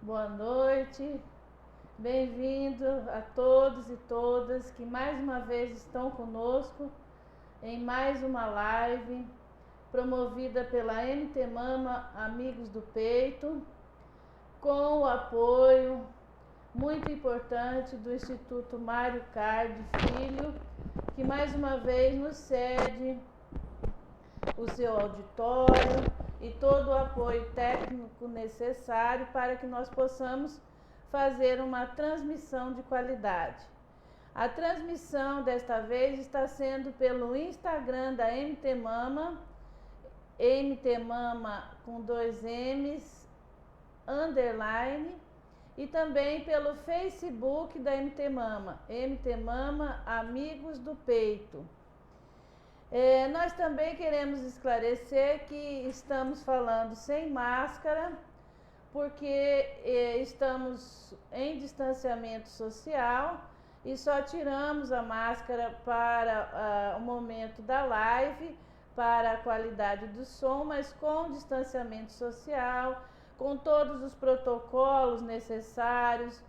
Boa noite, bem-vindo a todos e todas que mais uma vez estão conosco em mais uma live promovida pela MT Mama Amigos do Peito, com o apoio muito importante do Instituto Mário Card Filho, que mais uma vez nos cede o seu auditório e todo o apoio técnico necessário para que nós possamos fazer uma transmissão de qualidade. A transmissão desta vez está sendo pelo Instagram da MT Mama, MT Mama com 2 M's, underline, e também pelo Facebook da MT Mama Amigos do Peito. Nós também queremos esclarecer que estamos falando sem máscara, porque estamos em distanciamento social e só tiramos a máscara para o momento da live, para a qualidade do som, mas com distanciamento social, com todos os protocolos necessários,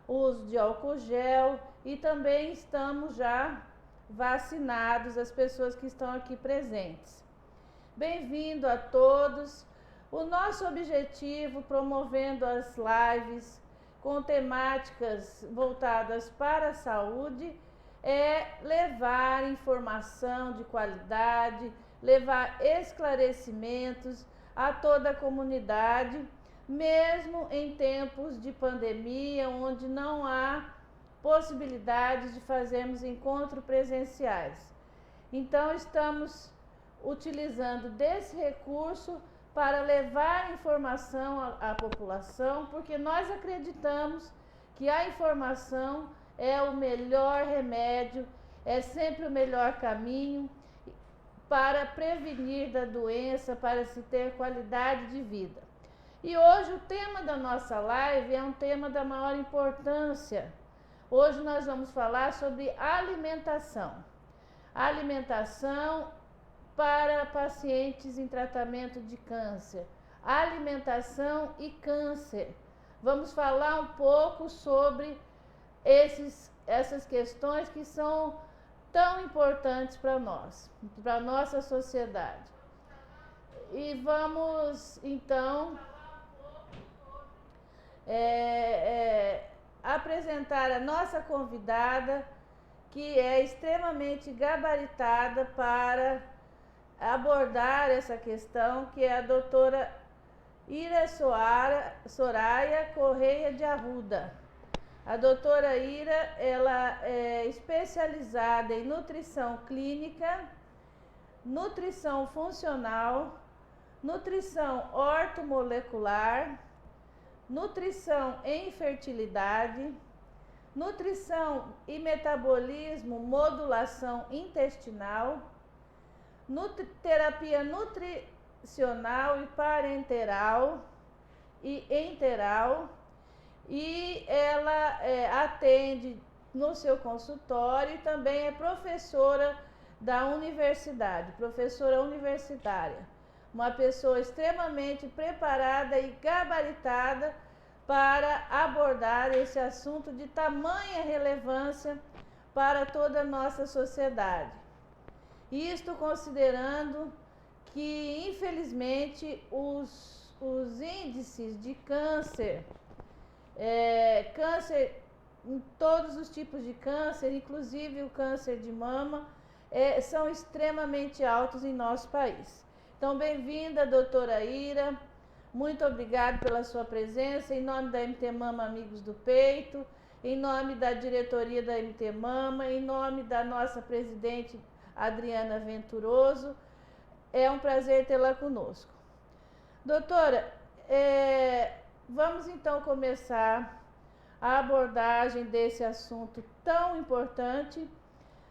uso de álcool gel, e também estamos já vacinados as pessoas que estão aqui presentes. Bem-vindo a todos. O nosso objetivo, promovendo as lives com temáticas voltadas para a saúde, é levar informação de qualidade, levar esclarecimentos a toda a comunidade, mesmo em tempos de pandemia, onde não há possibilidades de fazermos encontros presenciais. Então, estamos utilizando desse recurso para levar informação à população, porque nós acreditamos que a informação é o melhor remédio, é sempre o melhor caminho para prevenir da doença, para se ter qualidade de vida. E hoje o tema da nossa live é um tema da maior importância. Hoje nós vamos falar sobre alimentação. Alimentação para pacientes em tratamento de câncer. Alimentação e câncer. Vamos falar um pouco sobre essas questões que são tão importantes para nós, para a nossa sociedade. E vamos, então, apresentar a nossa convidada, que é extremamente gabaritada para abordar essa questão, que é a doutora Ira Soraya Correia de Arruda. A doutora Ira, ela é especializada em nutrição clínica, nutrição funcional, nutrição ortomolecular, nutrição em fertilidade, nutrição e metabolismo, modulação intestinal, terapia nutricional e parenteral e enteral, e ela atende no seu consultório e também é professora da universidade, professora universitária, uma pessoa extremamente preparada e gabaritada para abordar esse assunto de tamanha relevância para toda a nossa sociedade. Isto considerando que, infelizmente, os índices de câncer, câncer em todos os tipos de câncer, inclusive o câncer de mama, são extremamente altos em nosso país. Então, bem-vinda, doutora Ira. Muito obrigada pela sua presença, em nome da MT Mama Amigos do Peito, em nome da diretoria da MT Mama, em nome da nossa presidente Adriana Venturoso. É um prazer tê-la conosco. Doutora, vamos então começar a abordagem desse assunto tão importante,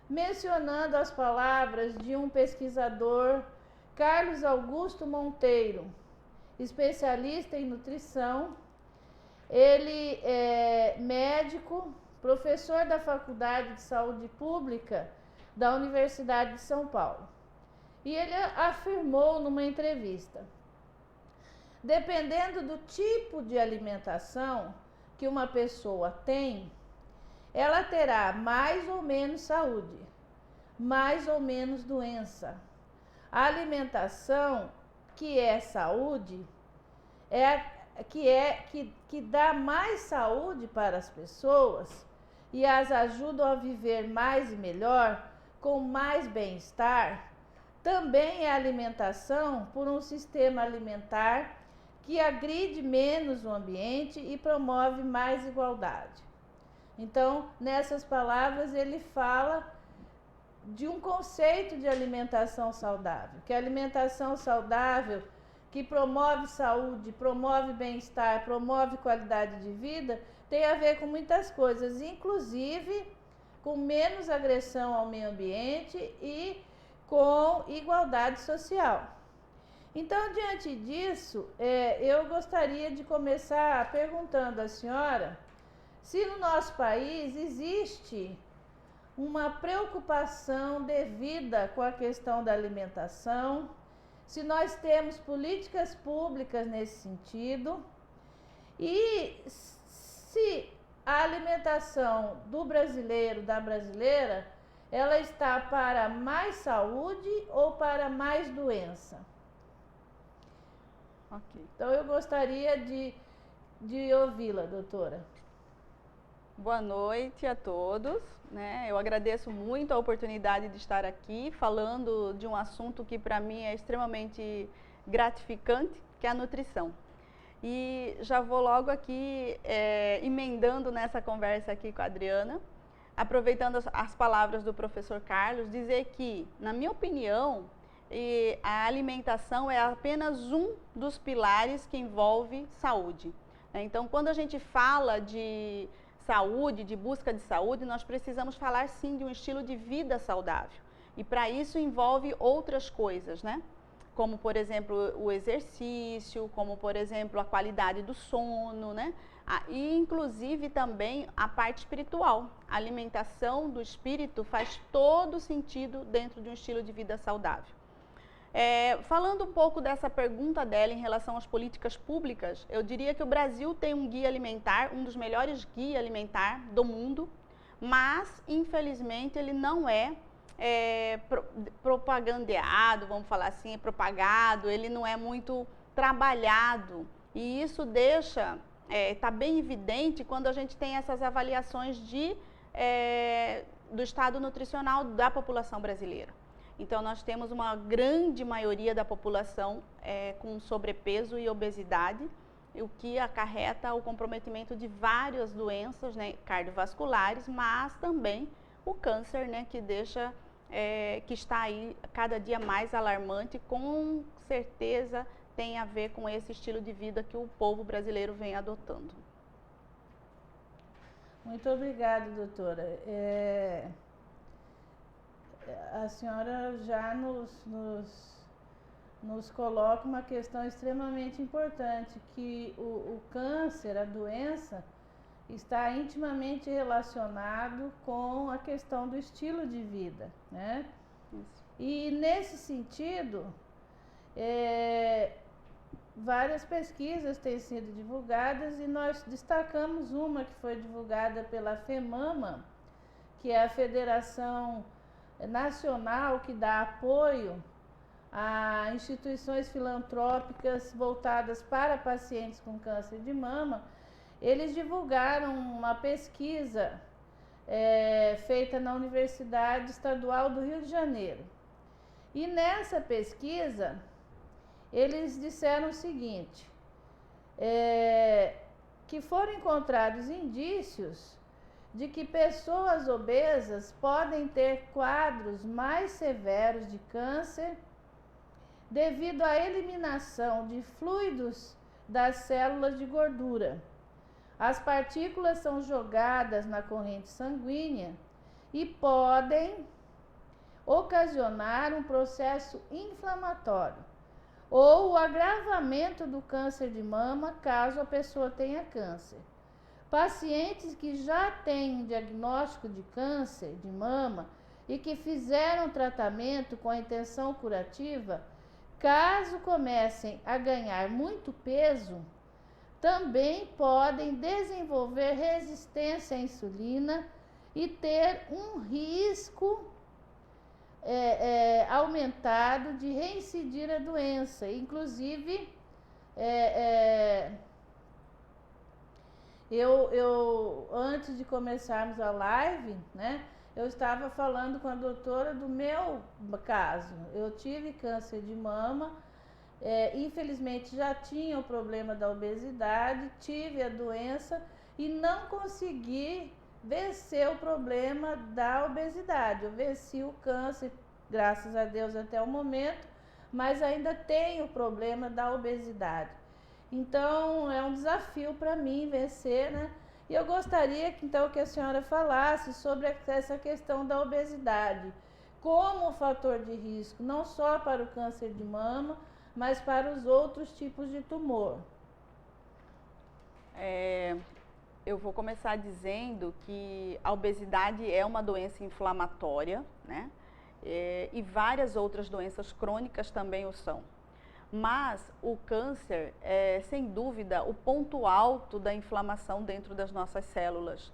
mencionando as palavras de um pesquisador, Carlos Augusto Monteiro, especialista em nutrição. Ele é médico, professor da Faculdade de Saúde Pública da Universidade de São Paulo. E ele afirmou numa entrevista: dependendo do tipo de alimentação que uma pessoa tem, ela terá mais ou menos saúde, mais ou menos doença. A alimentação que é saúde é que dá mais saúde para as pessoas e as ajudam a viver mais e melhor, com mais bem-estar. Também é alimentação por um sistema alimentar que agride menos o ambiente e promove mais igualdade. Então, nessas palavras, ele fala de um conceito de alimentação saudável, que a alimentação saudável, que promove saúde, promove bem-estar, promove qualidade de vida, tem a ver com muitas coisas, inclusive com menos agressão ao meio ambiente e com igualdade social. Então, diante disso, eu gostaria de começar perguntando à senhora se no nosso país existe uma preocupação devida com a questão da alimentação, se nós temos políticas públicas nesse sentido e se a alimentação do brasileiro, da brasileira, ela está para mais saúde ou para mais doença. Ok. Então, eu gostaria de ouvi-la, doutora. Boa noite a todos, né? Eu agradeço muito a oportunidade de estar aqui falando de um assunto que para mim é extremamente gratificante, que é a nutrição. E já vou logo aqui emendando nessa conversa aqui com a Adriana, aproveitando as palavras do professor Carlos, dizer que, na minha opinião, a alimentação é apenas um dos pilares que envolve saúde. Então, quando a gente fala de saúde, de busca de saúde, nós precisamos falar sim de um estilo de vida saudável. E para isso envolve outras coisas, né? Como, por exemplo, o exercício, como, por exemplo, a qualidade do sono, né? E, inclusive, também a parte espiritual. A alimentação do espírito faz todo sentido dentro de um estilo de vida saudável. Falando um pouco dessa pergunta dela em relação às políticas públicas, eu diria que o Brasil tem um guia alimentar, um dos melhores guias alimentar do mundo, mas, infelizmente, ele não é propagandeado, vamos falar assim, propagado, ele não é muito trabalhado. E isso deixa, tá bem evidente quando a gente tem essas avaliações do estado nutricional da população brasileira. Então, nós temos uma grande maioria da população com sobrepeso e obesidade, o que acarreta o comprometimento de várias doenças, né, cardiovasculares, mas também o câncer, né, que está aí cada dia mais alarmante, com certeza tem a ver com esse estilo de vida que o povo brasileiro vem adotando. Muito obrigada, doutora. A senhora já nos coloca uma questão extremamente importante, que o câncer, a doença, está intimamente relacionado com a questão do estilo de vida, né? Isso. E nesse sentido, várias pesquisas têm sido divulgadas e nós destacamos uma que foi divulgada pela FEMAMA, que é a Federação Nacional que dá apoio a instituições filantrópicas voltadas para pacientes com câncer de mama. Eles divulgaram uma pesquisa feita na Universidade Estadual do Rio de Janeiro. E nessa pesquisa, eles disseram o seguinte, que foram encontrados indícios de que pessoas obesas podem ter quadros mais severos de câncer devido à eliminação de fluidos das células de gordura. As partículas são jogadas na corrente sanguínea e podem ocasionar um processo inflamatório ou o agravamento do câncer de mama caso a pessoa tenha câncer. Pacientes que já têm um diagnóstico de câncer de mama e que fizeram tratamento com a intenção curativa, caso comecem a ganhar muito peso, também podem desenvolver resistência à insulina e ter um risco aumentado de reincidir a doença. Inclusive, eu antes de começarmos a live, né, eu estava falando com a doutora do meu caso. Eu tive câncer de mama, infelizmente já tinha o problema da obesidade, tive a doença e não consegui vencer o problema da obesidade. Eu venci o câncer, graças a Deus, até o momento, mas ainda tenho o problema da obesidade. Então, é um desafio para mim vencer, né? E eu gostaria que a senhora falasse sobre essa questão da obesidade como fator de risco, não só para o câncer de mama, mas para os outros tipos de tumor. Eu vou começar dizendo que a obesidade é uma doença inflamatória, né? E várias outras doenças crônicas também o são. Mas o câncer é, sem dúvida, o ponto alto da inflamação dentro das nossas células.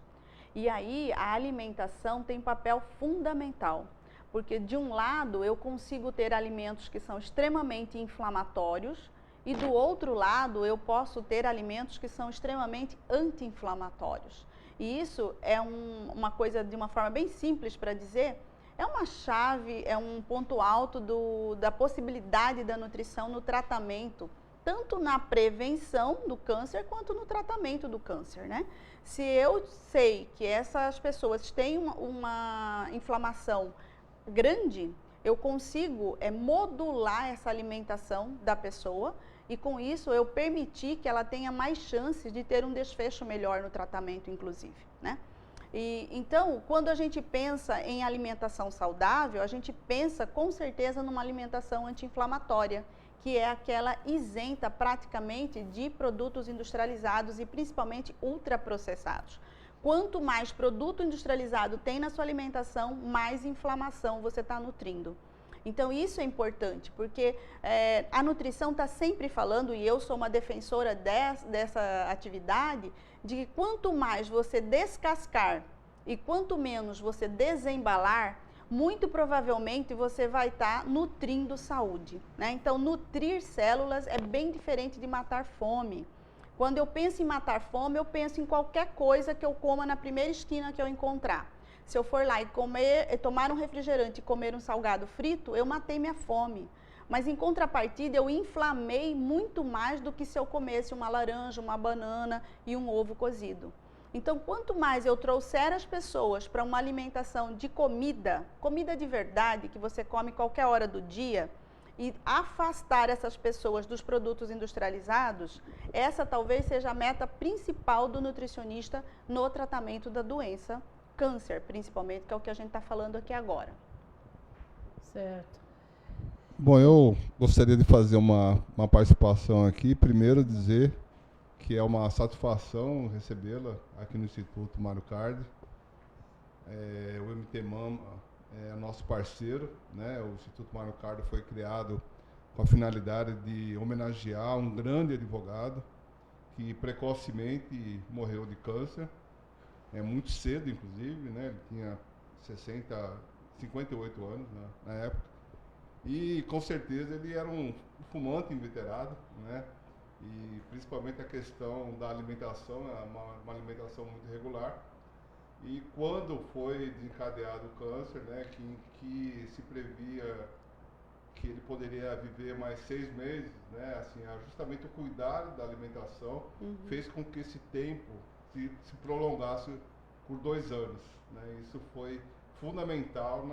E aí a alimentação tem papel fundamental, porque de um lado eu consigo ter alimentos que são extremamente inflamatórios e do outro lado eu posso ter alimentos que são extremamente anti-inflamatórios. E isso é uma coisa de uma forma bem simples para dizer, é uma chave, é um ponto alto da possibilidade da nutrição no tratamento, tanto na prevenção do câncer quanto no tratamento do câncer, né? Se eu sei que essas pessoas têm uma inflamação grande, eu consigo modular essa alimentação da pessoa e com isso eu permitir que ela tenha mais chances de ter um desfecho melhor no tratamento, inclusive, né? Então, quando a gente pensa em alimentação saudável, a gente pensa com certeza numa alimentação anti-inflamatória, que é aquela isenta praticamente de produtos industrializados e principalmente ultraprocessados. Quanto mais produto industrializado tem na sua alimentação, mais inflamação você está nutrindo. Então isso é importante, porque a nutrição está sempre falando, e eu sou uma defensora dessa atividade, de que quanto mais você descascar e quanto menos você desembalar, muito provavelmente você vai estar nutrindo saúde, né? Então nutrir células é bem diferente de matar fome. Quando eu penso em matar fome, eu penso em qualquer coisa que eu coma na primeira esquina que eu encontrar. Se eu for lá e tomar um refrigerante e comer um salgado frito, eu matei minha fome. Mas em contrapartida, eu inflamei muito mais do que se eu comesse uma laranja, uma banana e um ovo cozido. Então, quanto mais eu trouxer as pessoas para uma alimentação de comida de verdade, que você come qualquer hora do dia, e afastar essas pessoas dos produtos industrializados, essa talvez seja a meta principal do nutricionista no tratamento da doença câncer, principalmente, que é o que a gente está falando aqui agora. Certo. Bom, eu gostaria de fazer uma participação aqui. Primeiro dizer que é uma satisfação recebê-la aqui no Instituto Mário Cardi. O MT Mama é nosso parceiro, né? O Instituto Mário Cardi foi criado com a finalidade de homenagear um grande advogado que precocemente morreu de câncer. Muito cedo, inclusive, né? Ele tinha 58 anos, né, na época. E, com certeza, ele era um fumante inveterado, né? E, principalmente, a questão da alimentação, uma alimentação muito irregular. E, quando foi desencadeado o câncer, né, que se previa que ele poderia viver mais 6 meses, né? Assim, justamente o cuidado da alimentação fez com que esse tempo se prolongasse por 2 anos, né? Isso foi fundamental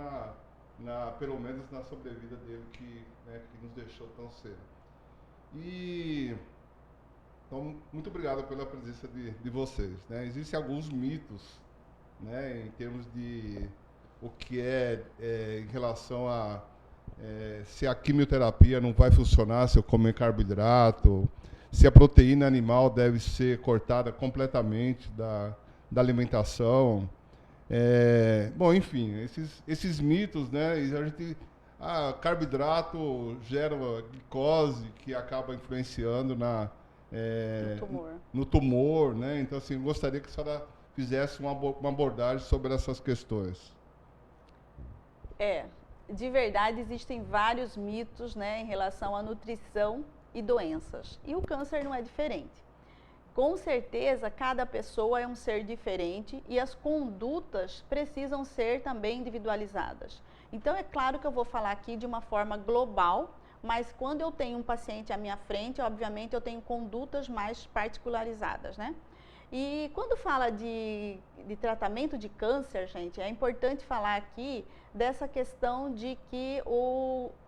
pelo menos na sobrevida dele, que nos deixou tão cedo. Então, muito obrigado pela presença de vocês, né? Existem alguns mitos, né, em termos de o que em relação a se a quimioterapia não vai funcionar se eu comer carboidrato, se a proteína animal deve ser cortada completamente da alimentação. Bom, enfim, esses mitos, né, a gente carboidrato gera glicose, que acaba influenciando no tumor, né? Então, assim, eu gostaria que a senhora fizesse uma abordagem sobre essas questões. De verdade, existem vários mitos, né, em relação à nutrição e doenças. E o câncer não é diferente. Com certeza, cada pessoa é um ser diferente e as condutas precisam ser também individualizadas. Então, é claro que eu vou falar aqui de uma forma global, mas quando eu tenho um paciente à minha frente, obviamente eu tenho condutas mais particularizadas, né? E quando fala de tratamento de câncer, gente, é importante falar aqui dessa questão de que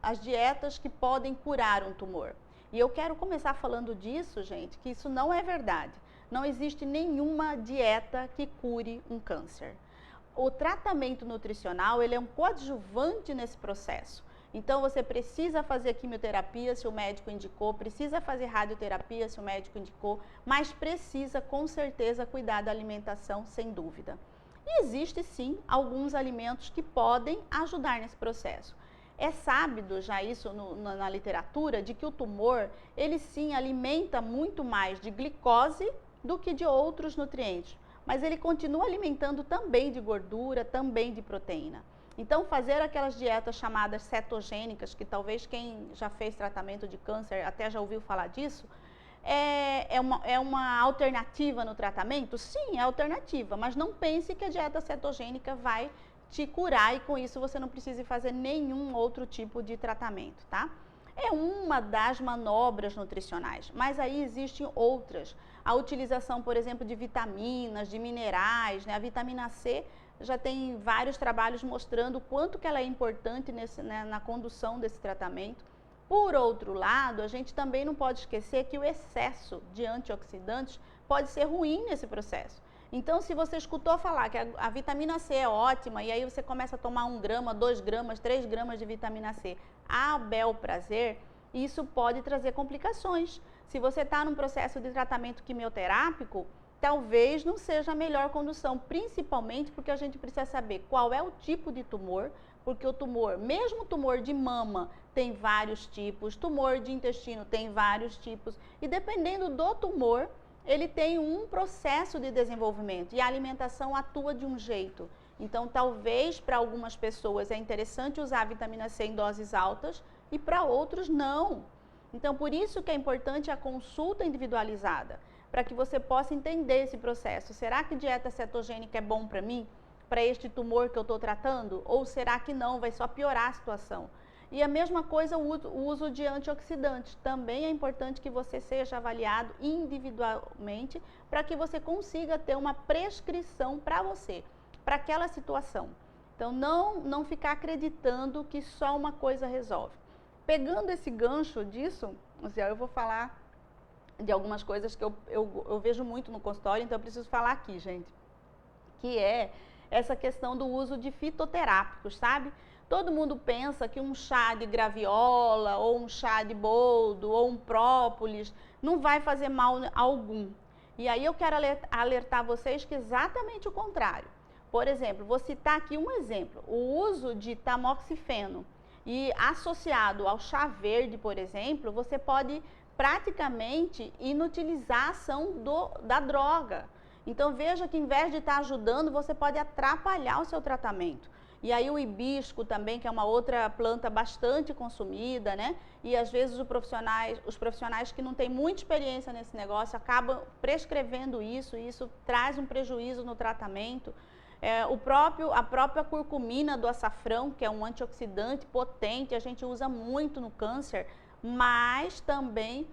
as dietas que podem curar um tumor. E eu quero começar falando disso, gente, que isso não é verdade. Não existe nenhuma dieta que cure um câncer. O tratamento nutricional, ele é um coadjuvante nesse processo. Então, você precisa fazer quimioterapia se o médico indicou, precisa fazer radioterapia se o médico indicou, mas precisa, com certeza, cuidar da alimentação, sem dúvida. E existe, sim, alguns alimentos que podem ajudar nesse processo. É sábio já isso na literatura, de que o tumor, ele sim alimenta muito mais de glicose do que de outros nutrientes, mas ele continua alimentando também de gordura, também de proteína. Então, fazer aquelas dietas chamadas cetogênicas, que talvez quem já fez tratamento de câncer até já ouviu falar disso, é uma alternativa no tratamento? Sim, é alternativa, mas não pense que a dieta cetogênica vai te curar e com isso você não precisa fazer nenhum outro tipo de tratamento, tá? É uma das manobras nutricionais, mas aí existem outras. A utilização, por exemplo, de vitaminas, de minerais, né? A vitamina C já tem vários trabalhos mostrando o quanto que ela é importante na condução desse tratamento. Por outro lado, a gente também não pode esquecer que o excesso de antioxidantes pode ser ruim nesse processo. Então, se você escutou falar que a vitamina C é ótima e aí você começa a tomar 1 grama, 2 gramas, 3 gramas de vitamina C a bel prazer, isso pode trazer complicações. Se você está num processo de tratamento quimioterápico, talvez não seja a melhor condução, principalmente porque a gente precisa saber qual é o tipo de tumor, porque o tumor, mesmo tumor de mama, tem vários tipos, tumor de intestino tem vários tipos, e dependendo do tumor, ele tem um processo de desenvolvimento e a alimentação atua de um jeito. Então, talvez para algumas pessoas é interessante usar a vitamina C em doses altas e para outros não. Então, por isso que é importante a consulta individualizada, para que você possa entender esse processo. Será que dieta cetogênica é bom para mim? Para este tumor que eu estou tratando? Ou será que não? Vai só piorar a situação. E a mesma coisa o uso de antioxidantes. Também é importante que você seja avaliado individualmente para que você consiga ter uma prescrição para você, para aquela situação. Então, não ficar acreditando que só uma coisa resolve. Pegando esse gancho disso, eu vou falar de algumas coisas que eu vejo muito no consultório, então eu preciso falar aqui, gente, que é essa questão do uso de fitoterápicos, sabe? Todo mundo pensa que um chá de graviola, ou um chá de boldo, ou um própolis, não vai fazer mal algum. E aí eu quero alertar vocês que é exatamente o contrário. Por exemplo, vou citar aqui um exemplo, o uso de tamoxifeno, e associado ao chá verde, por exemplo, você pode praticamente inutilizar a ação da droga. Então veja que em vez de estar ajudando, você pode atrapalhar o seu tratamento. E aí o hibisco também, que é uma outra planta bastante consumida, né? E às vezes os profissionais que não têm muita experiência nesse negócio acabam prescrevendo isso, e isso traz um prejuízo no tratamento. A própria curcumina do açafrão, que é um antioxidante potente, a gente usa muito no câncer, mas também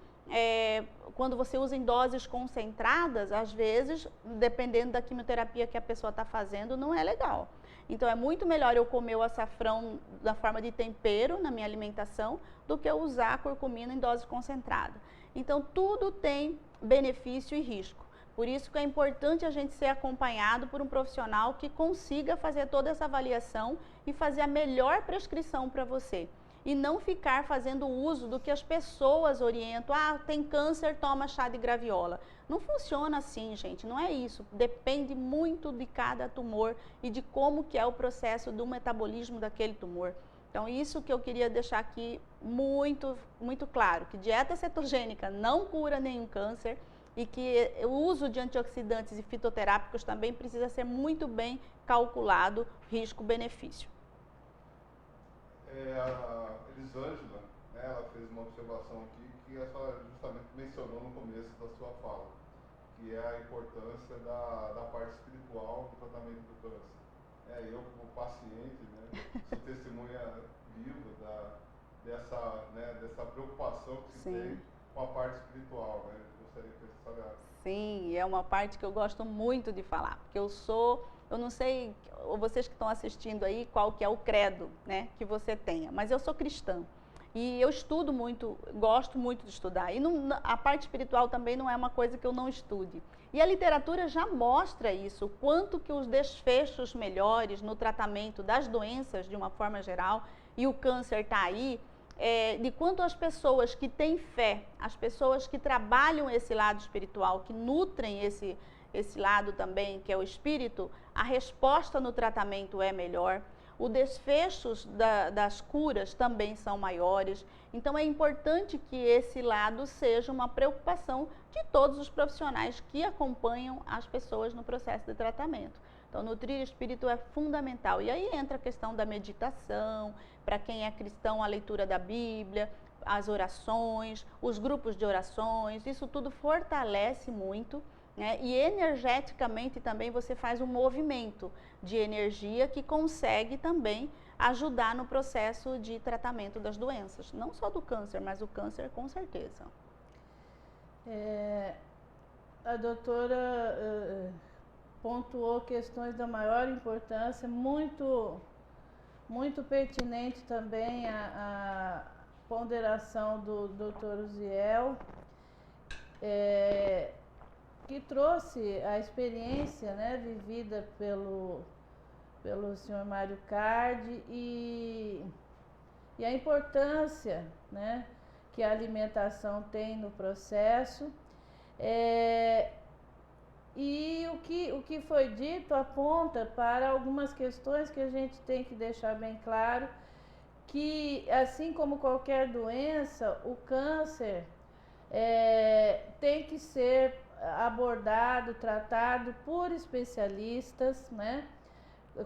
quando você usa em doses concentradas, às vezes, dependendo da quimioterapia que a pessoa está fazendo, não é legal. Então, é muito melhor eu comer o açafrão da forma de tempero na minha alimentação do que eu usar a curcumina em dose concentrada. Então, tudo tem benefício e risco. Por isso que é importante a gente ser acompanhado por um profissional que consiga fazer toda essa avaliação e fazer a melhor prescrição para você. E não ficar fazendo uso do que as pessoas orientam. Ah, tem câncer, toma chá de graviola. Não funciona assim, gente, não é isso. Depende muito de cada tumor e de como que é o processo do metabolismo daquele tumor. Então, isso que eu queria deixar aqui muito, muito claro, que dieta cetogênica não cura nenhum câncer e que o uso de antioxidantes e fitoterápicos também precisa ser muito bem calculado, risco-benefício. A Elisângela, né, ela fez uma observação aqui que a senhora justamente mencionou no começo da sua fala, que é a importância da parte espiritual do tratamento do câncer. Eu, como paciente, né, sou testemunha viva dessa preocupação que se Sim. tem com a parte espiritual. Né? Eu gostaria que a senhora... Sim, é uma parte que eu gosto muito de falar, porque eu não sei, vocês que estão assistindo aí, qual que é o credo, né, que você tenha, mas eu sou cristã. E eu estudo muito, gosto muito de estudar. E a parte espiritual também não é uma coisa que eu não estude. E a literatura já mostra isso, o quanto que os desfechos melhores no tratamento das doenças, de uma forma geral, e o câncer está aí, de quanto as pessoas que têm fé, as pessoas que trabalham esse lado espiritual, que nutrem esse lado também, que é o espírito, a resposta no tratamento é melhor. Os desfechos das curas também são maiores. Então, é importante que esse lado seja uma preocupação de todos os profissionais que acompanham as pessoas no processo de tratamento. Então, nutrir o espírito é fundamental. E aí entra a questão da meditação, para quem é cristão, a leitura da Bíblia, as orações, os grupos de orações, isso tudo fortalece muito. Né? E energeticamente também você faz um movimento de energia que consegue também ajudar no processo de tratamento das doenças, não só do câncer, mas o câncer com certeza. A doutora pontuou questões da maior importância, muito pertinente também a ponderação do doutor Uziel, que trouxe a experiência, né, vivida pelo senhor Mário Cardi e a importância, né, que a alimentação tem no processo. E o que foi dito aponta para algumas questões que a gente tem que deixar bem claro, que assim como qualquer doença, o câncer tem que ser abordado, tratado por especialistas, né?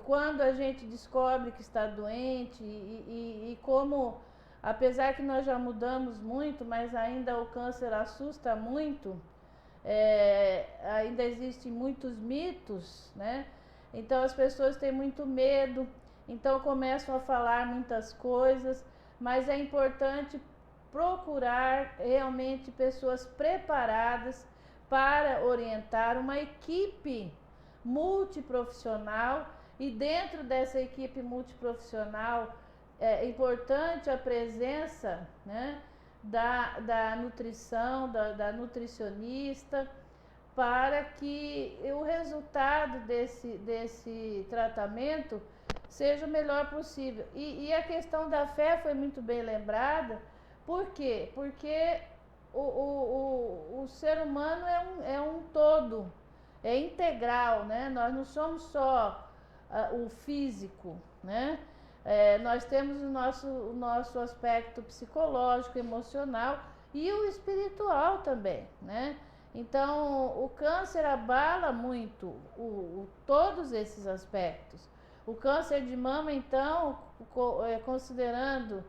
Quando a gente descobre que está doente e como, apesar que nós já mudamos muito, mas ainda o câncer assusta muito, ainda existem muitos mitos, né? Então as pessoas têm muito medo, então começam a falar muitas coisas, mas é importante procurar realmente pessoas preparadas para orientar, uma equipe multiprofissional, e dentro dessa equipe multiprofissional é importante a presença, né, da nutrição, da nutricionista, para que o resultado desse tratamento seja o melhor possível. E a questão da fé foi muito bem lembrada. Por quê? Porque o ser humano é um todo, é integral, né? Nós não somos só o físico, né? Nós temos o nosso aspecto psicológico, emocional e o espiritual também, né? Então, o câncer abala muito todos esses aspectos. O câncer de mama, então, considerando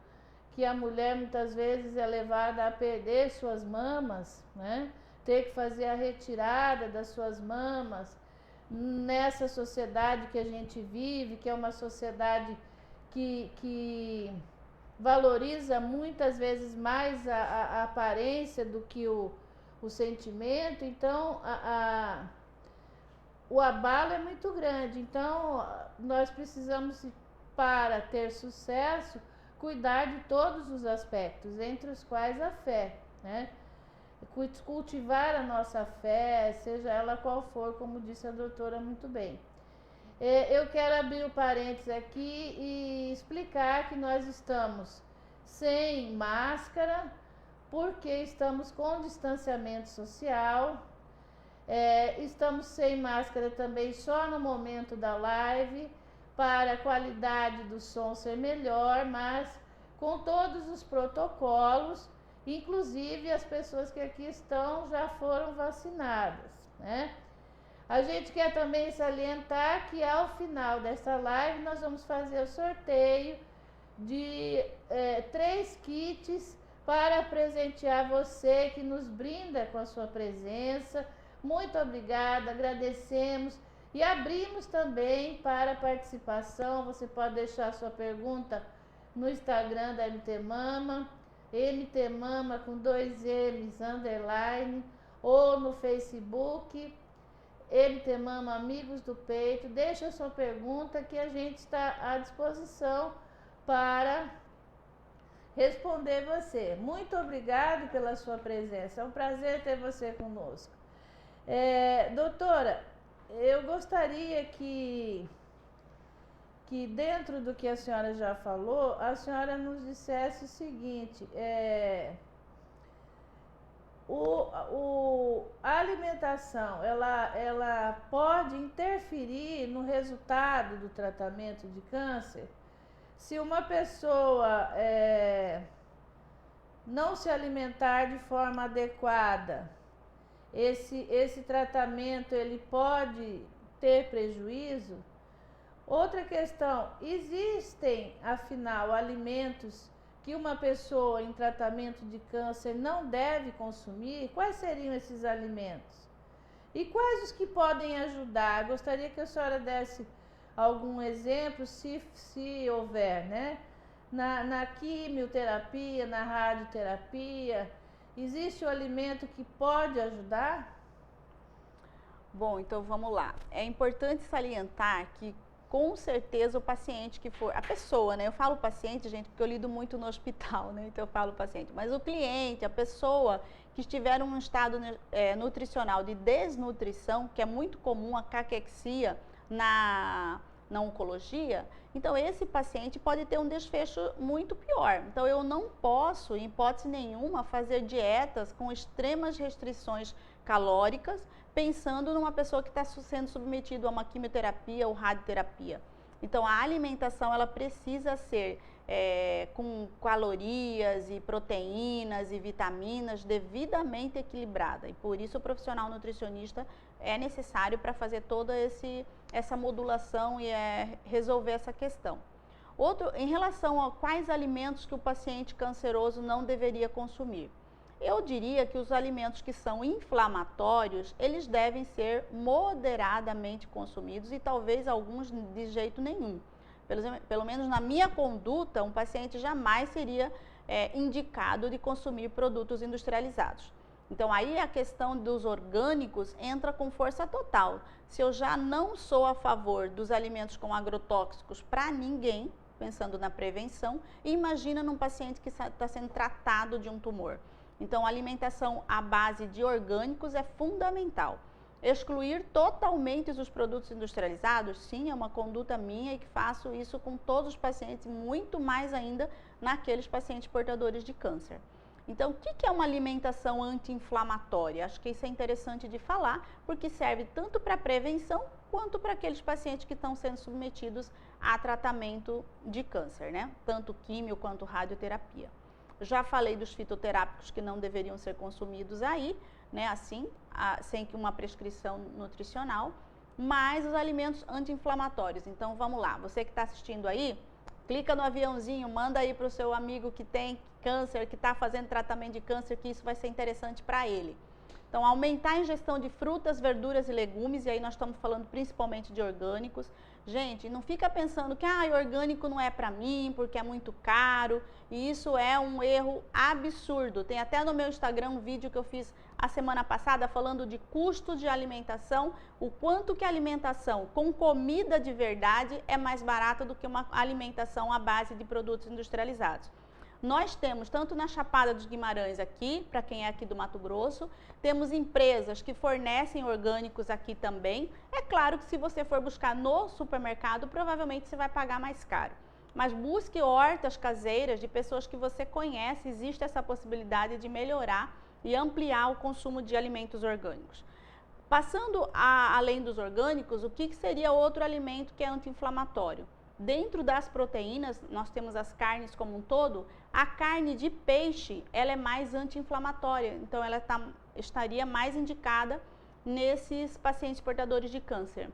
que a mulher muitas vezes é levada a perder suas mamas, né? Ter que fazer a retirada das suas mamas, nessa sociedade que a gente vive, que é uma sociedade que valoriza muitas vezes mais a aparência do que o sentimento, então o abalo é muito grande. Então nós precisamos, para ter sucesso, cuidar de todos os aspectos, entre os quais a fé, né? Cultivar a nossa fé, seja ela qual for, como disse a doutora muito bem. Eu quero abrir o parênteses aqui e explicar que nós estamos sem máscara, porque estamos com distanciamento social, estamos sem máscara também só no momento da live, para a qualidade do som ser melhor, mas com todos os protocolos, inclusive as pessoas que aqui estão já foram vacinadas, né? A gente quer também salientar que ao final dessa live nós vamos fazer o sorteio de 3 kits para presentear você que nos brinda com a sua presença. Muito obrigada, agradecemos e abrimos também para participação. Você pode deixar a sua pergunta no Instagram da MT Mama, MT Mama com 2 M's _ ou no Facebook MT Mama Amigos do Peito. Deixa a sua pergunta que a gente está à disposição para responder você. Muito obrigado pela sua presença, é um prazer ter você conosco. Doutora, eu gostaria que dentro do que a senhora já falou, a senhora nos dissesse o seguinte, a alimentação, ela pode interferir no resultado do tratamento de câncer? Se uma pessoa não se alimentar de forma adequada, esse tratamento ele pode ter prejuízo? Outra questão, existem, afinal, alimentos que uma pessoa em tratamento de câncer não deve consumir? Quais seriam esses alimentos? E quais os que podem ajudar? Gostaria que a senhora desse algum exemplo, se houver, né? Na quimioterapia, na radioterapia, existe o alimento que pode ajudar? Bom, então vamos lá. É importante salientar que com certeza o paciente que for, a pessoa, né? Eu falo paciente, gente, porque eu lido muito no hospital, né? Então eu falo paciente, mas o cliente, a pessoa que estiver em um estado nutricional de desnutrição, que é muito comum a caquexia na oncologia, então esse paciente pode ter um desfecho muito pior. Então eu não posso, em hipótese nenhuma, fazer dietas com extremas restrições calóricas, pensando numa pessoa que está sendo submetida a uma quimioterapia ou radioterapia. Então a alimentação ela precisa ser com calorias e proteínas e vitaminas devidamente equilibrada, e por isso o profissional nutricionista é necessário para fazer toda essa modulação e resolver essa questão. Em relação a quais alimentos que o paciente canceroso não deveria consumir, eu diria que os alimentos que são inflamatórios, eles devem ser moderadamente consumidos e talvez alguns de jeito nenhum. Pelo menos na minha conduta, um paciente jamais seria indicado de consumir produtos industrializados. Então aí a questão dos orgânicos entra com força total. Se eu já não sou a favor dos alimentos com agrotóxicos para ninguém, pensando na prevenção, imagina num paciente que está sendo tratado de um tumor. Então, a alimentação à base de orgânicos é fundamental. Excluir totalmente os produtos industrializados, sim, é uma conduta minha e que faço isso com todos os pacientes, muito mais ainda naqueles pacientes portadores de câncer. Então, o que é uma alimentação anti-inflamatória? Acho que isso é interessante de falar, porque serve tanto para prevenção quanto para aqueles pacientes que estão sendo submetidos a tratamento de câncer, né? Tanto químio quanto radioterapia. Já falei dos fitoterápicos que não deveriam ser consumidos aí, né, assim, sem uma prescrição nutricional, mas os alimentos anti-inflamatórios. Então, vamos lá, você que está assistindo aí, clica no aviãozinho, manda aí para o seu amigo que tem câncer, que está fazendo tratamento de câncer, que isso vai ser interessante para ele. Então, aumentar a ingestão de frutas, verduras e legumes, e aí nós estamos falando principalmente de orgânicos. Gente, não fica pensando que orgânico não é para mim, porque é muito caro, e isso é um erro absurdo. Tem até no meu Instagram um vídeo que eu fiz a semana passada falando de custo de alimentação, o quanto que a alimentação com comida de verdade é mais barata do que uma alimentação à base de produtos industrializados. Nós temos, tanto na Chapada dos Guimarães aqui, para quem é aqui do Mato Grosso, temos empresas que fornecem orgânicos aqui também. É claro que se você for buscar no supermercado, provavelmente você vai pagar mais caro. Mas busque hortas caseiras de pessoas que você conhece, existe essa possibilidade de melhorar e ampliar o consumo de alimentos orgânicos. Passando além dos orgânicos, o que seria outro alimento que é anti-inflamatório? Dentro das proteínas, nós temos as carnes como um todo, a carne de peixe, ela é mais anti-inflamatória, então ela estaria mais indicada nesses pacientes portadores de câncer.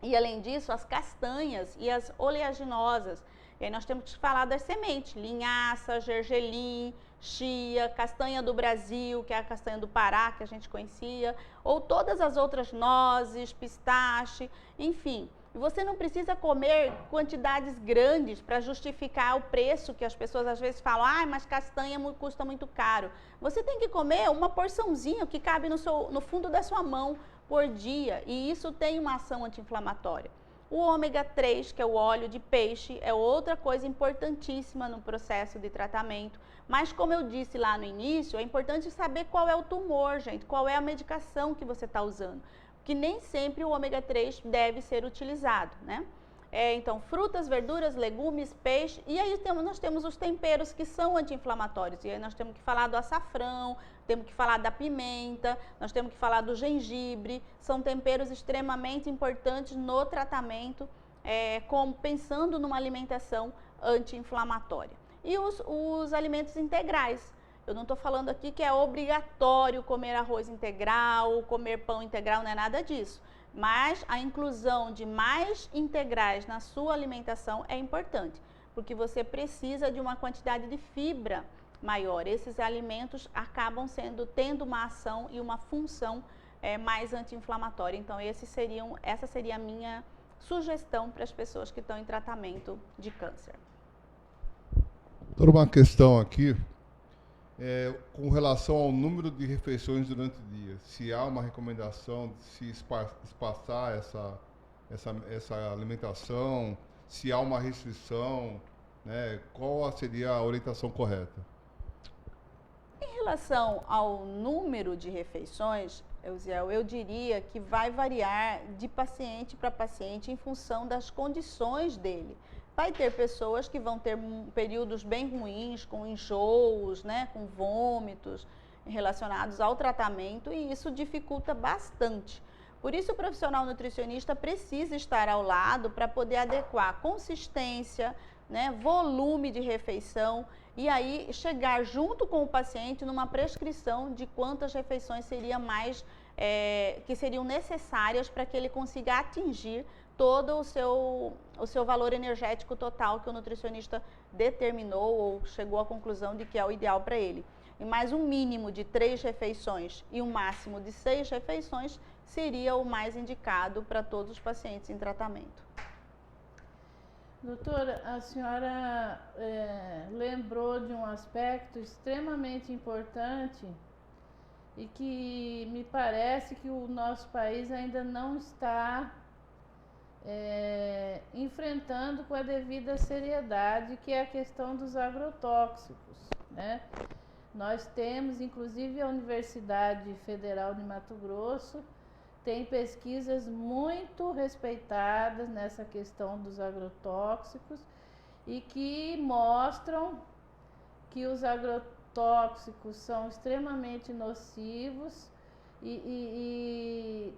E além disso, as castanhas e as oleaginosas. E aí nós temos que falar das sementes, linhaça, gergelim, chia, castanha do Brasil, que é a castanha do Pará, que a gente conhecia, ou todas as outras nozes, pistache, enfim. E você não precisa comer quantidades grandes para justificar o preço que as pessoas às vezes falam, mas castanha custa muito caro. Você tem que comer uma porçãozinha que cabe no fundo da sua mão por dia, e isso tem uma ação anti-inflamatória. O ômega 3, que é o óleo de peixe, é outra coisa importantíssima no processo de tratamento. Mas como eu disse lá no início, é importante saber qual é o tumor, gente, qual é a medicação que você está usando. Porque nem sempre o ômega 3 deve ser utilizado, né? Então, frutas, verduras, legumes, peixe, e aí nós temos os temperos que são anti-inflamatórios. E aí nós temos que falar do açafrão, temos que falar da pimenta, nós temos que falar do gengibre. São temperos extremamente importantes no tratamento, pensando numa alimentação anti-inflamatória. E os alimentos integrais. Eu não estou falando aqui que é obrigatório comer arroz integral, comer pão integral, não é nada disso. Mas a inclusão de mais integrais na sua alimentação é importante, porque você precisa de uma quantidade de fibra maior. Esses alimentos acabam tendo uma ação e uma função mais anti-inflamatória. Então, essa seria a minha sugestão para as pessoas que estão em tratamento de câncer. Toda uma questão aqui, com relação ao número de refeições durante o dia. Se há uma recomendação de se espaçar essa alimentação, se há uma restrição, né? Qual seria a orientação correta? Em relação ao número de refeições, Eusiel, eu diria que vai variar de paciente para paciente em função das condições dele. Vai ter pessoas que vão ter períodos bem ruins, com enjoos, né, com vômitos relacionados ao tratamento, e isso dificulta bastante. Por isso, o profissional nutricionista precisa estar ao lado para poder adequar consistência, né, volume de refeição, e aí chegar junto com o paciente numa prescrição de quantas refeições que seriam necessárias para que ele consiga atingir todo o seu valor energético total que o nutricionista determinou ou chegou à conclusão de que é o ideal para ele. E mais um mínimo de 3 refeições e um máximo de 6 refeições seria o mais indicado para todos os pacientes em tratamento. Doutora, a senhora lembrou de um aspecto extremamente importante e que me parece que o nosso país ainda não está enfrentando com a devida seriedade, que é a questão dos agrotóxicos, né? Nós temos, inclusive, a Universidade Federal de Mato Grosso tem pesquisas muito respeitadas nessa questão dos agrotóxicos e que mostram que os agrotóxicos são extremamente nocivos e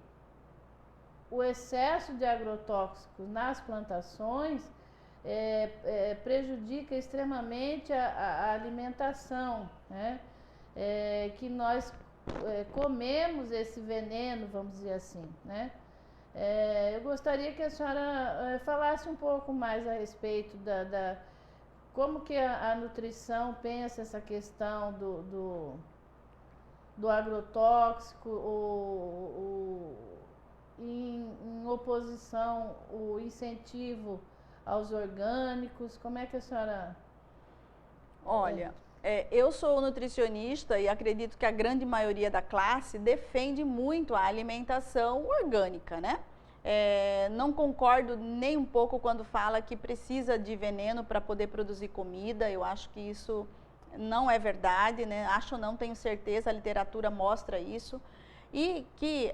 o excesso de agrotóxicos nas plantações prejudica extremamente a alimentação, né? Que nós comemos esse veneno, vamos dizer assim, né? Eu gostaria que a senhora falasse um pouco mais a respeito como que a nutrição pensa essa questão do agrotóxico, em oposição o incentivo aos orgânicos. Como é que a senhora... Olha, eu sou nutricionista e acredito que a grande maioria da classe defende muito a alimentação orgânica, né? Não concordo nem um pouco quando fala que precisa de veneno para poder produzir comida. Eu acho que isso não é verdade, né? Acho não, tenho certeza, a literatura mostra isso. E que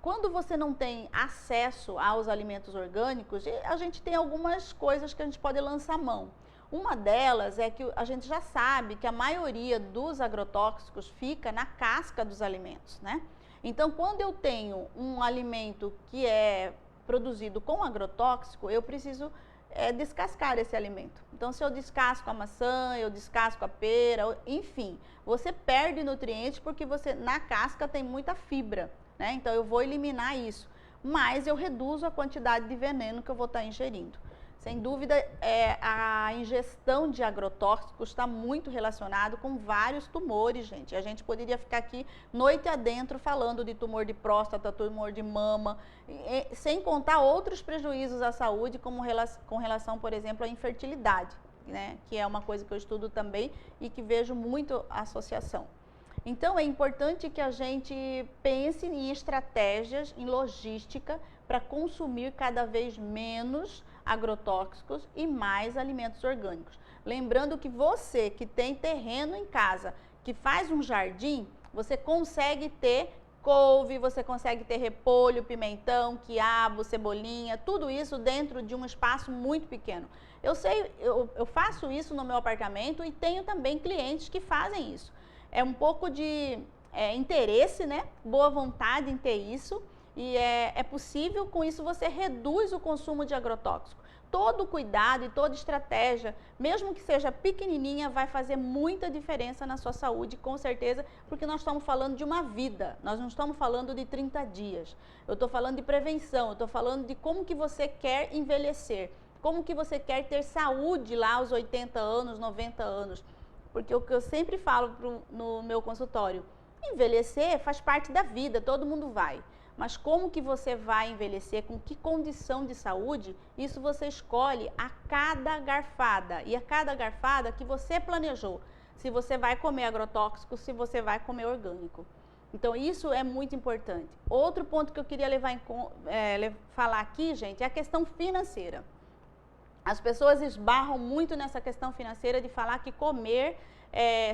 quando você não tem acesso aos alimentos orgânicos, a gente tem algumas coisas que a gente pode lançar mão. Uma delas é que a gente já sabe que a maioria dos agrotóxicos fica na casca dos alimentos, né? Então, quando eu tenho um alimento que é produzido com agrotóxico, eu preciso descascar esse alimento. Então, se eu descasco a maçã, eu descasco a pera, enfim, você perde nutrientes porque você na casca tem muita fibra, né? Então, eu vou eliminar isso, mas eu reduzo a quantidade de veneno que eu vou estar ingerindo. Sem dúvida, a ingestão de agrotóxicos está muito relacionado com vários tumores, gente. A gente poderia ficar aqui noite adentro falando de tumor de próstata, tumor de mama, sem contar outros prejuízos à saúde, como com relação, por exemplo, à infertilidade, né? Que é uma coisa que eu estudo também e que vejo muito associação. Então, é importante que a gente pense em estratégias, em logística, para consumir cada vez menos agrotóxicos e mais alimentos orgânicos. Lembrando que você que tem terreno em casa, que faz um jardim, você consegue ter couve, você consegue ter repolho, pimentão, quiabo, cebolinha, tudo isso dentro de um espaço muito pequeno. Eu faço isso no meu apartamento e tenho também clientes que fazem isso. É um pouco de interesse, né? Boa vontade em ter isso. E é possível, com isso você reduz o consumo de agrotóxico. Todo cuidado e toda estratégia, mesmo que seja pequenininha, vai fazer muita diferença na sua saúde, com certeza, porque nós estamos falando de uma vida, nós não estamos falando de 30 dias. Eu estou falando de prevenção, eu estou falando de como que você quer envelhecer, como que você quer ter saúde lá aos 80 anos, 90 anos. Porque o que eu sempre falo no meu consultório, envelhecer faz parte da vida, todo mundo vai. Mas como que você vai envelhecer, com que condição de saúde, isso você escolhe a cada garfada. E a cada garfada que você planejou. Se você vai comer agrotóxico, se você vai comer orgânico. Então, isso é muito importante. Outro ponto que eu queria falar aqui, gente, é a questão financeira. As pessoas esbarram muito nessa questão financeira de falar que comer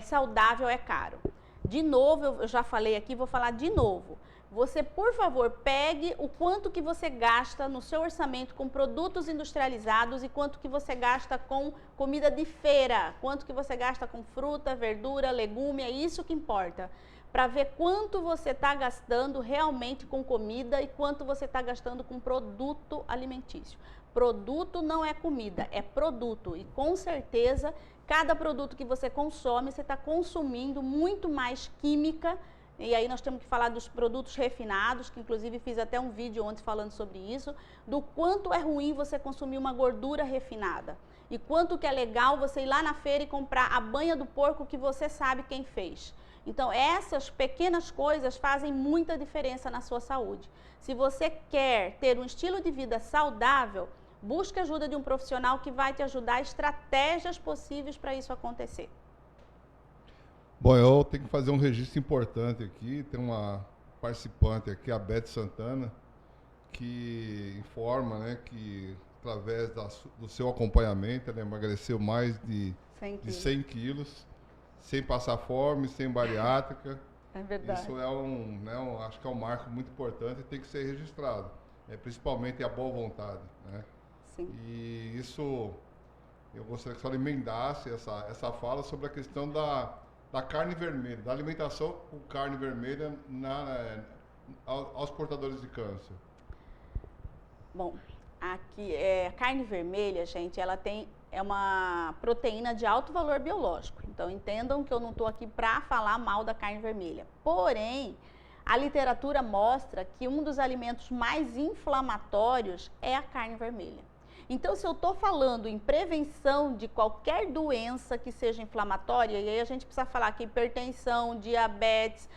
saudável é caro. De novo, eu já falei aqui, vou falar de novo. Você, por favor, pegue o quanto que você gasta no seu orçamento com produtos industrializados e quanto que você gasta com comida de feira, quanto que você gasta com fruta, verdura, legume, é isso que importa. Para ver quanto você está gastando realmente com comida e quanto você está gastando com produto alimentício. Produto não é comida, é produto. E com certeza, cada produto que você consome, você está consumindo muito mais química. E aí nós temos que falar dos produtos refinados, que inclusive fiz até um vídeo ontem falando sobre isso, do quanto é ruim você consumir uma gordura refinada. E quanto que é legal você ir lá na feira e comprar a banha do porco que você sabe quem fez. Então, essas pequenas coisas fazem muita diferença na sua saúde. Se você quer ter um estilo de vida saudável, busque a ajuda de um profissional que vai te ajudar estratégias possíveis para isso acontecer. Bom, eu tenho que fazer um registro importante aqui. Tem uma participante aqui, a Beth Santana, que informa, né, que através do seu acompanhamento ela emagreceu mais de 100 quilos, sem passar fome, sem bariátrica. É verdade. Isso acho que é um marco muito importante e tem que ser registrado, principalmente a boa vontade, né? Sim. E isso, eu gostaria que a senhora emendasse essa fala sobre a questão da carne vermelha, da alimentação com carne vermelha aos portadores de câncer. Bom, aqui a carne vermelha, gente, ela é uma proteína de alto valor biológico. Então, entendam que eu não estou aqui para falar mal da carne vermelha. Porém, a literatura mostra que um dos alimentos mais inflamatórios é a carne vermelha. Então, se eu estou falando em prevenção de qualquer doença que seja inflamatória, e aí a gente precisa falar que hipertensão, diabetes,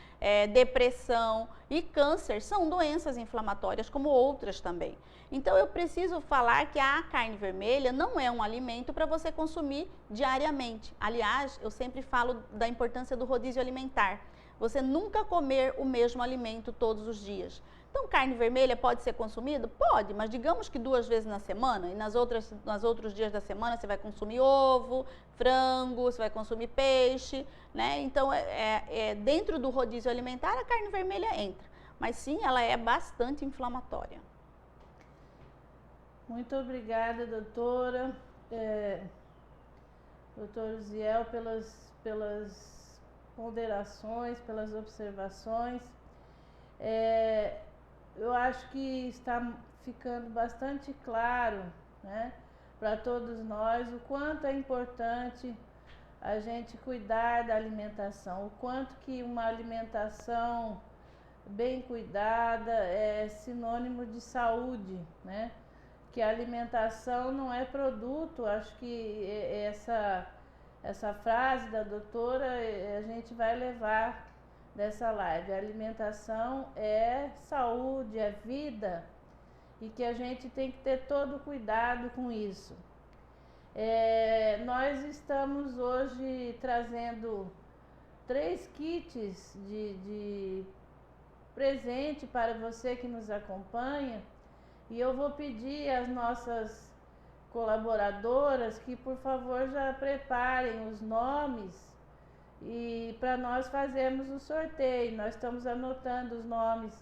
depressão e câncer são doenças inflamatórias, como outras também. Então, eu preciso falar que a carne vermelha não é um alimento para você consumir diariamente. Aliás, eu sempre falo da importância do rodízio alimentar. Você nunca comer o mesmo alimento todos os dias. Então, carne vermelha pode ser consumida? Pode, mas digamos que 2 vezes na semana, e nos outros dias da semana você vai consumir ovo, frango, você vai consumir peixe, né? Então, dentro do rodízio alimentar, a carne vermelha entra. Mas sim, ela é bastante inflamatória. Muito obrigada, doutora. Doutor Ziel, pelas ponderações, pelas observações. Eu acho que está ficando bastante claro, né, para todos nós o quanto é importante a gente cuidar da alimentação, o quanto que uma alimentação bem cuidada é sinônimo de saúde, né? Que a alimentação não é produto. Acho que essa frase da doutora a gente vai levar dessa live. A alimentação é saúde, é vida, e que a gente tem que ter todo cuidado com isso. Nós estamos hoje trazendo 3 kits de presente para você que nos acompanha, e eu vou pedir às nossas colaboradoras que, por favor, já preparem os nomes e para nós fazermos o sorteio. Nós estamos anotando os nomes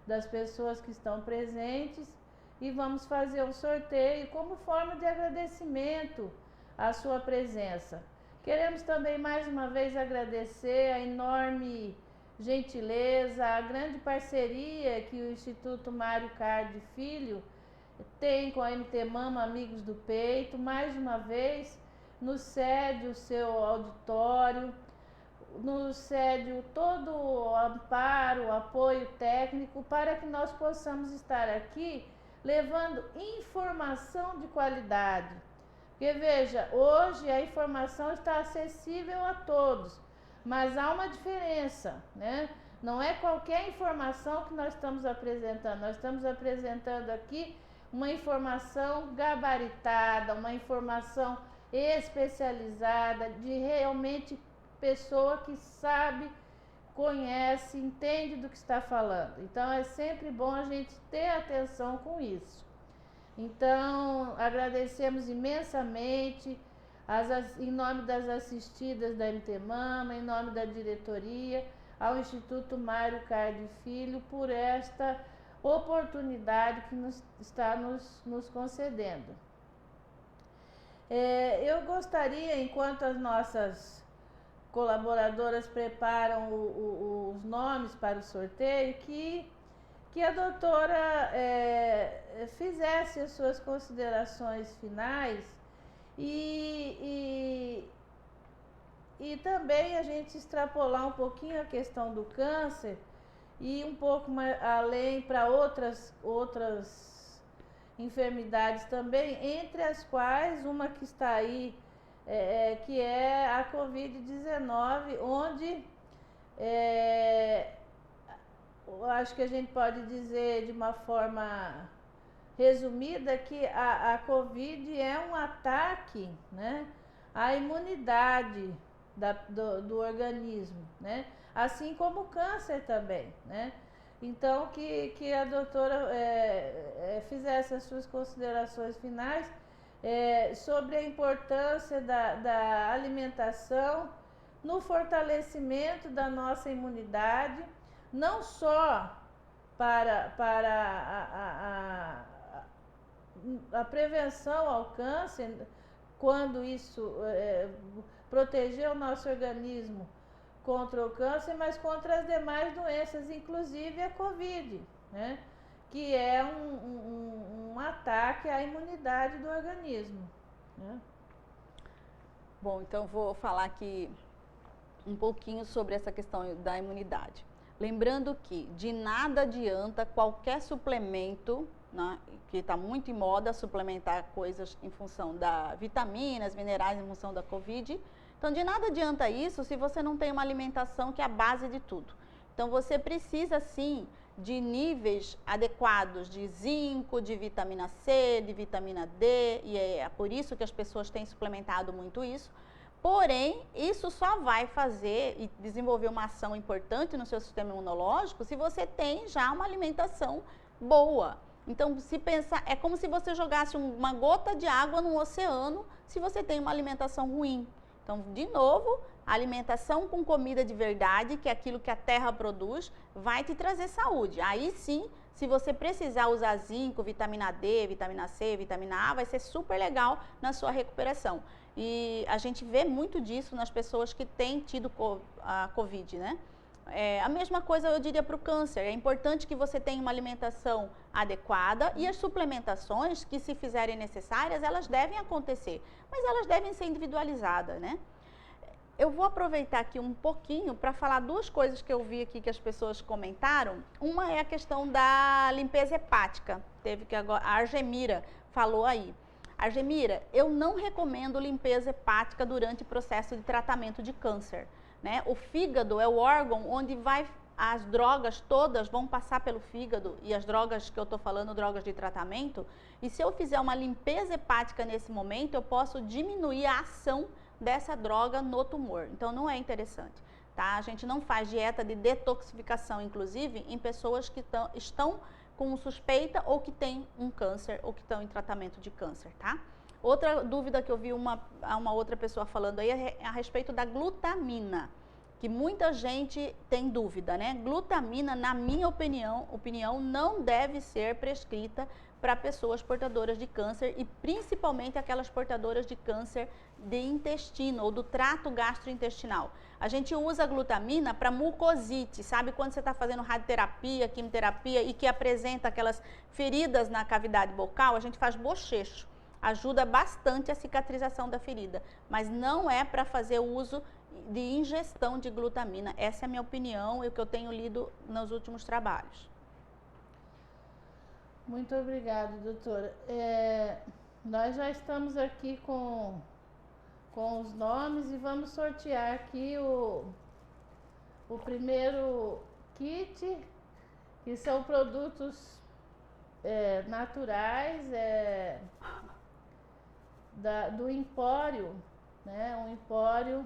das pessoas que estão presentes e vamos fazer um sorteio como forma de agradecimento à sua presença. Queremos também mais uma vez agradecer a enorme gentileza, a grande parceria que o Instituto Mário Card Filho tem com a MT Mama Amigos do Peito. Mais uma vez nos cede o seu auditório, nos cede todo o amparo, o apoio técnico para que nós possamos estar aqui levando informação de qualidade. Porque veja, hoje a informação está acessível a todos, mas há uma diferença, né? Não é qualquer informação que nós estamos apresentando aqui uma informação gabaritada, uma informação especializada, de realmente pessoa que sabe, conhece, entende do que está falando. Então é sempre bom a gente ter atenção com isso. Então agradecemos imensamente em nome das assistidas da MT Mama, em nome da diretoria, ao Instituto Mário Card Filho por esta oportunidade que está nos concedendo. Eu gostaria, enquanto as nossas colaboradoras preparam os nomes para o sorteio, que a doutora fizesse as suas considerações finais e também a gente extrapolar um pouquinho a questão do câncer e um pouco mais além para outras enfermidades também, entre as quais uma que está aí, que é a Covid-19, onde acho que a gente pode dizer de uma forma resumida que a Covid é um ataque, né, à imunidade do organismo, né, assim como o câncer também, né. Então que a doutora fizesse as suas considerações finais sobre a importância da alimentação no fortalecimento da nossa imunidade, não só para a prevenção ao câncer, quando isso proteger o nosso organismo contra o câncer, mas contra as demais doenças, inclusive a Covid, né? Que é um ataque à imunidade do organismo, né? Bom, então vou falar aqui um pouquinho sobre essa questão da imunidade. Lembrando que de nada adianta qualquer suplemento, né, que está muito em moda, suplementar coisas em função da vitaminas, minerais em função da Covid. Então, de nada adianta isso se você não tem uma alimentação que é a base de tudo. Então, você precisa, sim, de níveis adequados de zinco, de vitamina C, de vitamina D, e é por isso que as pessoas têm suplementado muito isso. Porém, isso só vai fazer e desenvolver uma ação importante no seu sistema imunológico se você tem já uma alimentação boa. Então, se pensar, é como se você jogasse uma gota de água no oceano se você tem uma alimentação ruim. Então, de novo, a alimentação com comida de verdade, que é aquilo que a terra produz, vai te trazer saúde. Aí sim, se você precisar usar zinco, vitamina D, vitamina C, vitamina A, vai ser super legal na sua recuperação. E a gente vê muito disso nas pessoas que têm tido a Covid, né? A mesma coisa eu diria para o câncer. É importante que você tenha uma alimentação adequada e as suplementações, que se fizerem necessárias, elas devem acontecer, mas elas devem ser individualizadas, né? Eu vou aproveitar aqui um pouquinho para falar duas coisas que eu vi aqui que as pessoas comentaram. Uma é a questão da limpeza hepática. Teve que agora a Argemira falou aí. Argemira, eu não recomendo limpeza hepática durante o processo de tratamento de câncer, né? O fígado é o órgão onde as drogas todas vão passar pelo fígado, e as drogas que eu estou falando, drogas de tratamento, e se eu fizer uma limpeza hepática nesse momento, eu posso diminuir a ação dessa droga no tumor. Então não é interessante, tá? A gente não faz dieta de detoxificação, inclusive, em pessoas que estão com suspeita ou que têm um câncer ou que estão em tratamento de câncer, tá? Outra dúvida que eu vi uma outra pessoa falando aí é a respeito da glutamina, que muita gente tem dúvida, né? Glutamina, na minha opinião, não deve ser prescrita para pessoas portadoras de câncer e principalmente aquelas portadoras de câncer de intestino ou do trato gastrointestinal. A gente usa a glutamina para mucosite, sabe quando você está fazendo radioterapia, quimioterapia e que apresenta aquelas feridas na cavidade bucal, a gente faz bochecho. Ajuda bastante a cicatrização da ferida, mas não é para fazer uso de ingestão de glutamina. Essa é a minha opinião e o que eu tenho lido nos últimos trabalhos. Muito obrigada, doutora. Nós já estamos aqui com os nomes e vamos sortear aqui o primeiro kit, que são produtos naturais do Empório, né? Um Empório.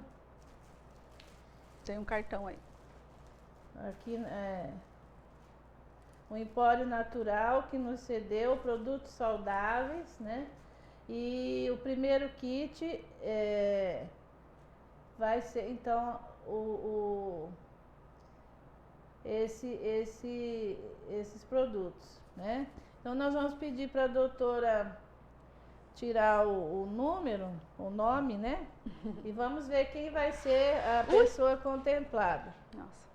Tem um cartão aí. Aqui o Empório Natural que nos cedeu produtos saudáveis, né? E o primeiro kit vai ser então esses produtos, né? Então nós vamos pedir para a doutora tirar o nome, né? E vamos ver quem vai ser a pessoa contemplada. Nossa.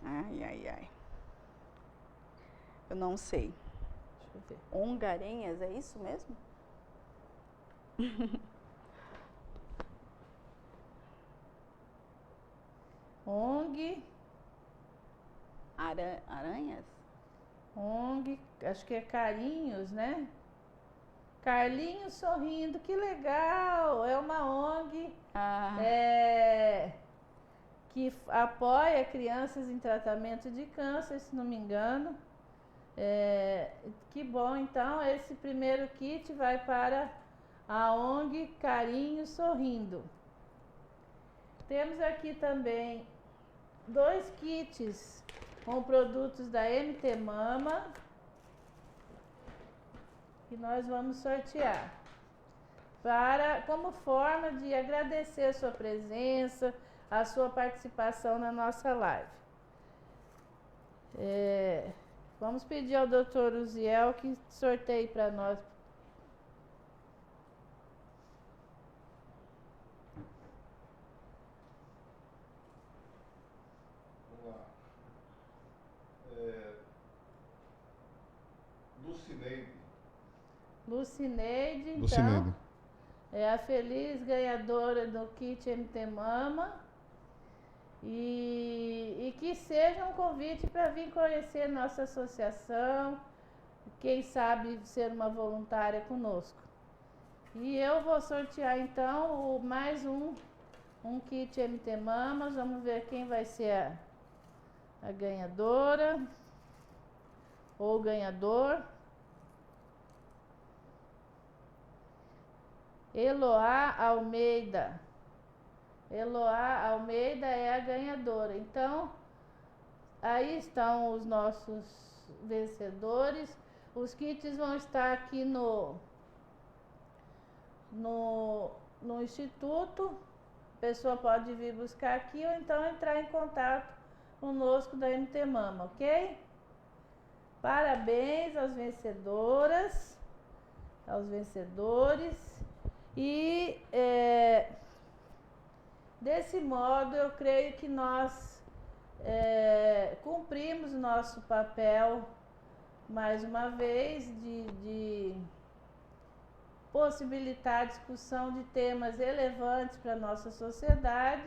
Ai. Eu não sei. Deixa eu ver. Ongarenhas, é isso mesmo? ONG. Aranhas? ONG, acho que é Carinhos, né? Carlinhos Sorrindo, que legal! É uma ONG que apoia crianças em tratamento de câncer, se não me engano. Que bom, então esse primeiro kit vai para a ONG Carinhos Sorrindo. Temos aqui também 2 kits com produtos da MT Mama, que nós vamos sortear como forma de agradecer a sua presença, a sua participação na nossa live. Vamos pedir ao Dr. Uziel que sorteie para nós. Vamos lá. Lucineide, então, Lucineide. é a feliz ganhadora do kit MT Mama. E que seja um convite para vir conhecer nossa associação, quem sabe ser uma voluntária conosco. E eu vou sortear então mais um kit MT Mamas. Vamos ver quem vai ser a ganhadora ou ganhador. Eloá Almeida. Eloá Almeida é a ganhadora. Então, aí estão os nossos vencedores. Os kits vão estar aqui no Instituto. A pessoa pode vir buscar aqui ou então entrar em contato conosco da MT Mama, ok? Parabéns às vencedoras. aos vencedores. E desse modo eu creio que nós cumprimos nosso papel mais uma vez de possibilitar a discussão de temas relevantes para a nossa sociedade.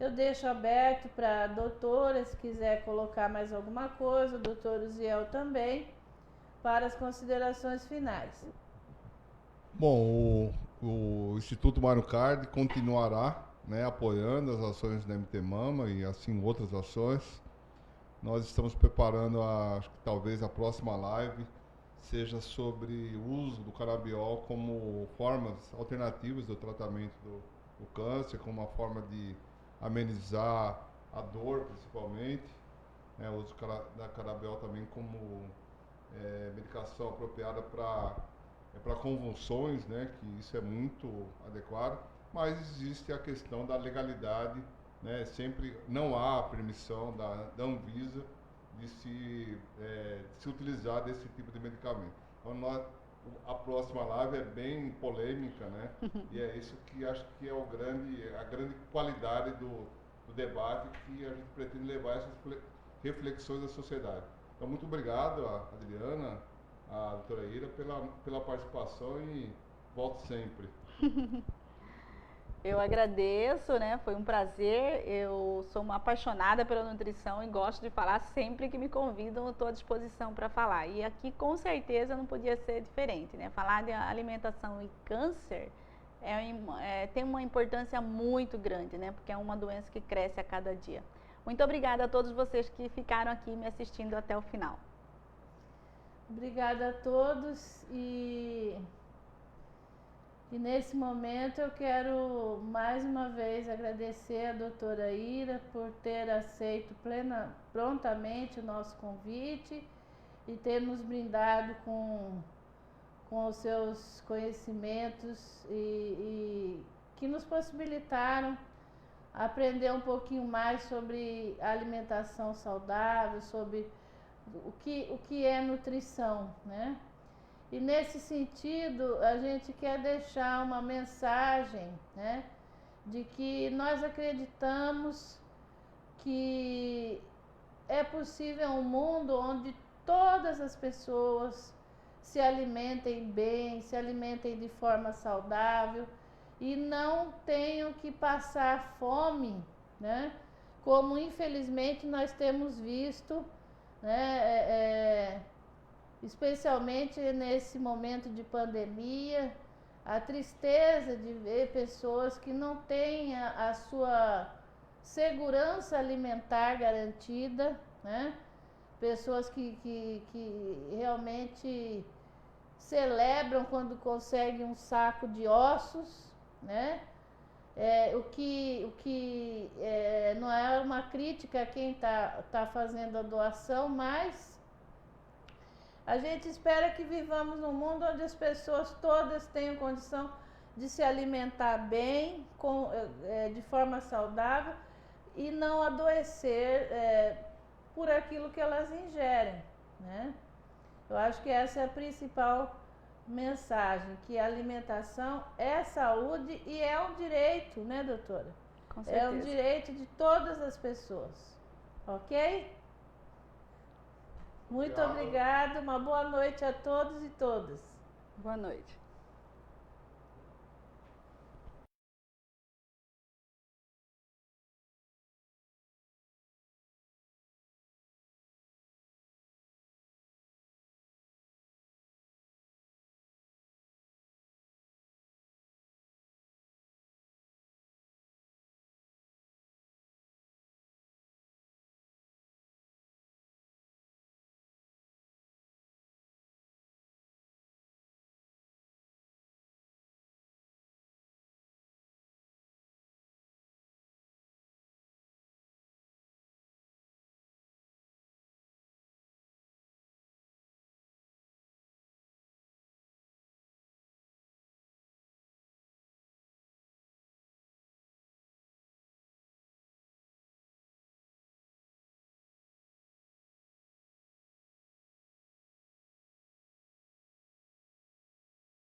Eu deixo aberto para a doutora, se quiser colocar mais alguma coisa, o doutor Uziel também, para as considerações finais. Bom, o Instituto Mário Card continuará, né, apoiando as ações da MT Mama e assim outras ações. Nós estamos preparando, acho que talvez a próxima live seja sobre o uso do canabiol como formas alternativas do tratamento do câncer, como uma forma de amenizar a dor, principalmente. O uso da canabiol também como medicação apropriada para convulsões, né, que isso é muito adequado, mas existe a questão da legalidade, né, sempre não há permissão da Anvisa de se utilizar desse tipo de medicamento. Então, a próxima live é bem polêmica, né, e é isso que acho que é a grande qualidade do debate, que a gente pretende levar essas reflexões à sociedade. Então, muito obrigado, Adriana, a doutora Ira, pela participação e volto sempre. Eu agradeço, né? Foi um prazer. Eu sou uma apaixonada pela nutrição e gosto de falar sempre que me convidam, eu estou à disposição para falar. E aqui, com certeza, não podia ser diferente, né? Falar de alimentação e câncer tem uma importância muito grande, né? Porque é uma doença que cresce a cada dia. Muito obrigada a todos vocês que ficaram aqui me assistindo até o final. Obrigada a todos e nesse momento eu quero mais uma vez agradecer a doutora Ira por ter aceito prontamente o nosso convite e ter nos brindado com os seus conhecimentos e que nos possibilitaram aprender um pouquinho mais sobre alimentação saudável, sobre o que é nutrição, né? E nesse sentido, a gente quer deixar uma mensagem, né, de que nós acreditamos que é possível um mundo onde todas as pessoas se alimentem bem, se alimentem de forma saudável e não tenham que passar fome, né, como infelizmente nós temos visto, né, especialmente nesse momento de pandemia, a tristeza de ver pessoas que não têm a sua segurança alimentar garantida, né? Pessoas que realmente celebram quando conseguem um saco de ossos, né? O que não é uma crítica a quem tá fazendo a doação, mas a gente espera que vivamos num mundo onde as pessoas todas tenham condição de se alimentar bem, de forma saudável e não adoecer por aquilo que elas ingerem, né? Eu acho que essa é a principal mensagem, que a alimentação é saúde e é um direito, né, doutora? Com certeza. É um direito de todas as pessoas, ok? Muito obrigada, uma boa noite a todos e todas. Boa noite.